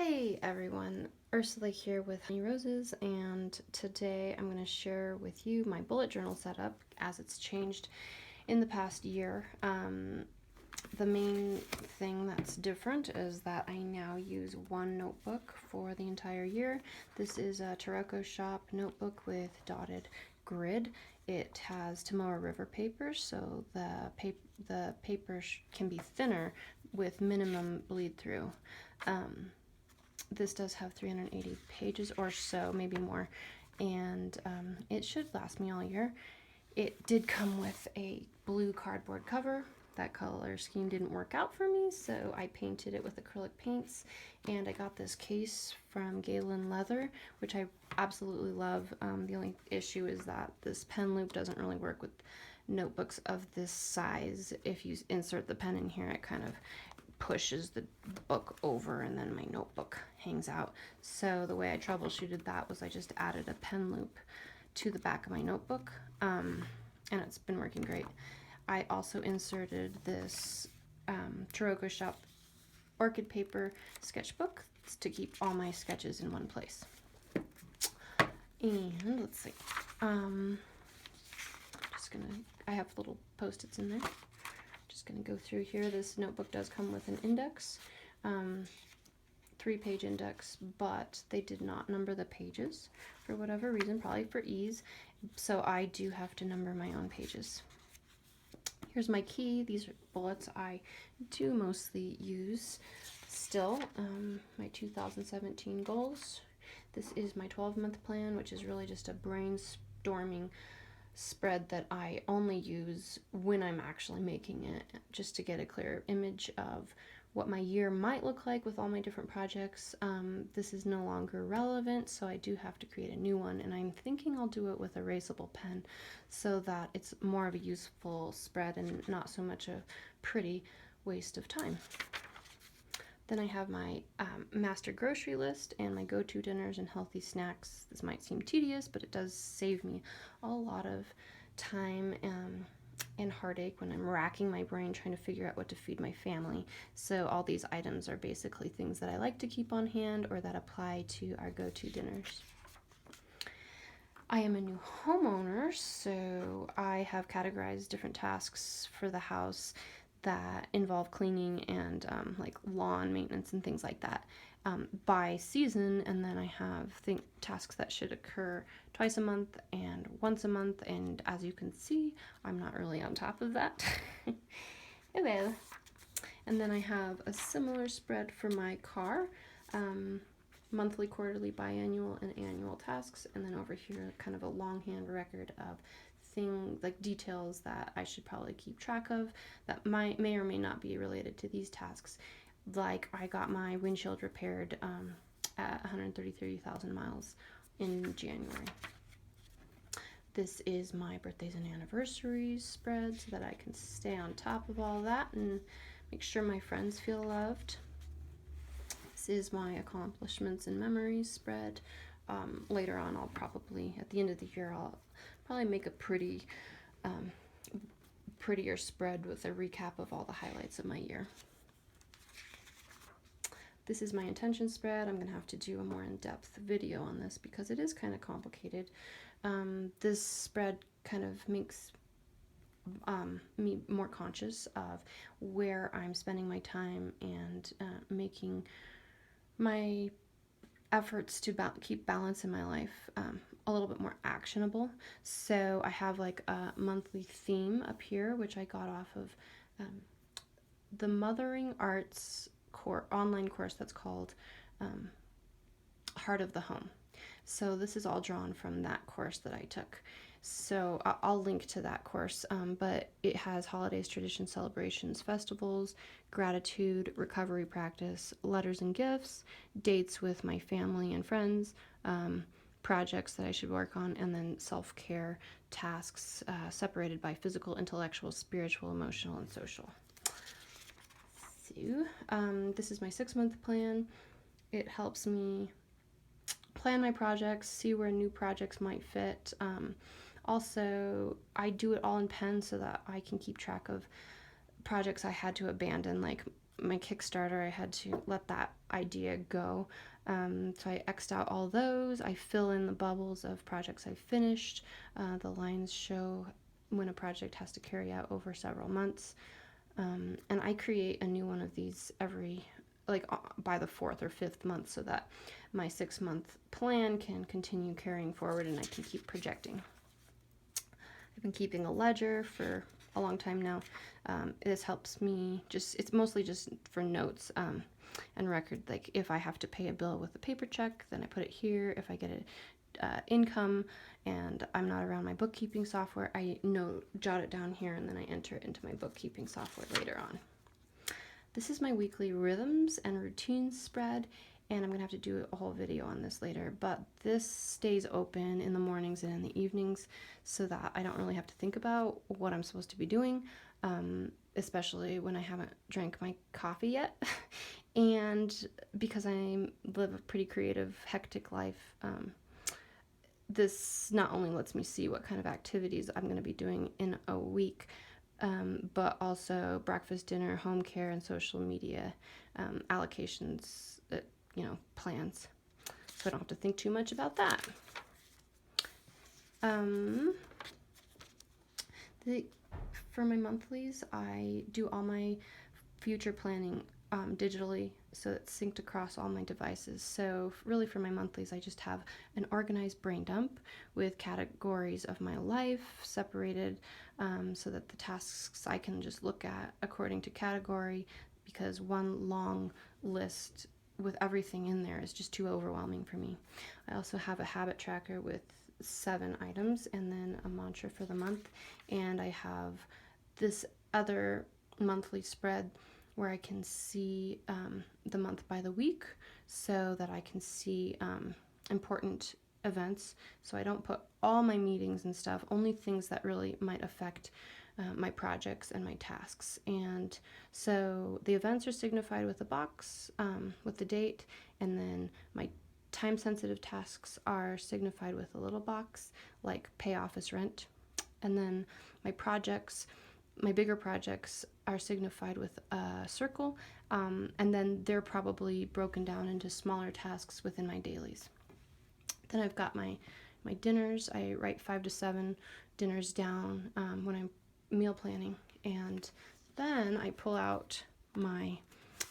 Hey everyone, Ursula here with Honey Roses, and today I'm going to share with you my bullet journal setup as it's changed in the past year. The main thing that's different is that I now use one notebook for the entire year. This is a Taroko Shop notebook with dotted grid. It has Tomoa River paper, so the paper can be thinner with minimum bleed through. This does have 380 pages or so, maybe more, and it should last me all year. It did come with a blue cardboard cover. That color scheme didn't work out for me, so I painted it with acrylic paints, and I got this case from Galen Leather, which I absolutely love. The only issue is that this pen loop doesn't really work with notebooks of this size. If you insert the pen in here, it kind of pushes the book over and then my notebook hangs out. So the way I troubleshooted that was I just added a pen loop to the back of my notebook, and it's been working great. I also inserted this Taroko Shop orchid paper sketchbook to keep all my sketches in one place. And let's see, I have little post-its in there. Just going to go through here. This notebook does come with an index, 3-page index, but they did not number the pages for whatever reason, probably for ease, so I do have to number my own pages. Here's my key. These are bullets I do mostly use still. My 2017 goals. This is my 12-month plan, which is really just a brainstorming spread that I only use when I'm actually making it, just to get a clear image of what my year might look like with all my different projects. This is no longer relevant, so I do have to create a new one, and I'm thinking I'll do it with a erasable pen so that it's more of a useful spread and not so much a pretty waste of time. Then I have my master grocery list and my go-to dinners and healthy snacks. This might seem tedious, but it does save me a lot of time and heartache when I'm racking my brain trying to figure out what to feed my family. So all these items are basically things that I like to keep on hand or that apply to our go-to dinners. I am a new homeowner, so I have categorized different tasks for the house that involve cleaning and like lawn maintenance and things like that by season, and then I have tasks that should occur twice a month and once a month, and as you can see, I'm not really on top of that. Oh well. And then I have a similar spread for my car, monthly, quarterly, biannual, and annual tasks, and then over here kind of a longhand record of like details that I should probably keep track of that may or may not be related to these tasks. Like I got my windshield repaired at 133,000 miles in January. This is my birthdays and anniversaries spread so that I can stay on top of all that and make sure my friends feel loved. This is my accomplishments and memories spread. Later on, I'll probably, at the end of the year, I'll probably make a prettier spread with a recap of all the highlights of my year. This is my intention spread. I'm going to have to do a more in-depth video on this because it is kind of complicated. This spread kind of makes me more conscious of where I'm spending my time and making my efforts to keep balance in my life a little bit more actionable. So I have like a monthly theme up here, which I got off of the Mothering Arts online course that's called Heart of the Home. So this is all drawn from that course that I took. So I'll link to that course, but it has holidays, traditions, celebrations, festivals, gratitude, recovery practice, letters and gifts, dates with my family and friends, projects that I should work on, and then self-care tasks separated by physical, intellectual, spiritual, emotional, and social. So this is my 6-month plan. It helps me plan my projects, see where new projects might fit. Also, I do it all in pen so that I can keep track of projects I had to abandon, like my Kickstarter, I had to let that idea go. So I X'd out all those. I fill in the bubbles of projects I've finished. The lines show when a project has to carry out over several months. And I create a new one of these every, like by the 4th or 5th month, so that my 6-month plan can continue carrying forward and I can keep projecting. I've been keeping a ledger for a long time now. This helps me it's mostly just for notes and record. Like if I have to pay a bill with a paper check, then I put it here. If I get a income and I'm not around my bookkeeping software, I jot it down here, and then I enter it into my bookkeeping software later on. This is my weekly rhythms and routines spread, and I'm gonna have to do a whole video on this later, but this stays open in the mornings and in the evenings so that I don't really have to think about what I'm supposed to be doing, especially when I haven't drank my coffee yet. And because I live a pretty creative, hectic life, this not only lets me see what kind of activities I'm going to be doing in a week, but also breakfast, dinner, home care, and social media allocations, plans. So I don't have to think too much about that. For my monthlies, I do all my future planning digitally, so it's synced across all my devices. So really for my monthlies, I just have an organized brain dump with categories of my life separated, so that the tasks I can just look at according to category, because one long list with everything in there is just too overwhelming for me. I also have a habit tracker with 7 items and then a mantra for the month, and I have this other monthly spread where I can see the month by the week, so that I can see important events. So I don't put all my meetings and stuff, only things that really might affect my projects and my tasks. And so the events are signified with a box with the date, and then my time-sensitive tasks are signified with a little box, like pay office rent. And then my projects, my bigger projects, are signified with a circle, and then they're probably broken down into smaller tasks within my dailies. Then I've got my dinners. I write 5 to 7 dinners down when I'm meal planning, and then I pull out my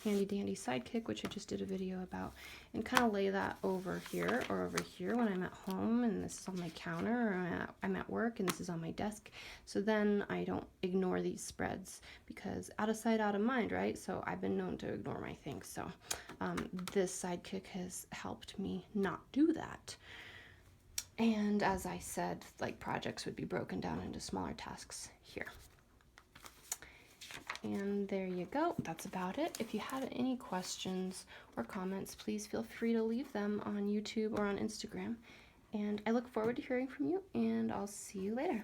handy dandy sidekick, which I just did a video about, and kind of lay that over here or over here when I'm at home, and this is on my counter, or I'm at work and this is on my desk. So then I don't ignore these spreads, because out of sight, out of mind, right? So I've been known to ignore my things. So this sidekick has helped me not do that. And as I said, like, projects would be broken down into smaller tasks here. And there you go. That's about it. If you have any questions or comments, please feel free to leave them on YouTube or on Instagram. And I look forward to hearing from you, and I'll see you later.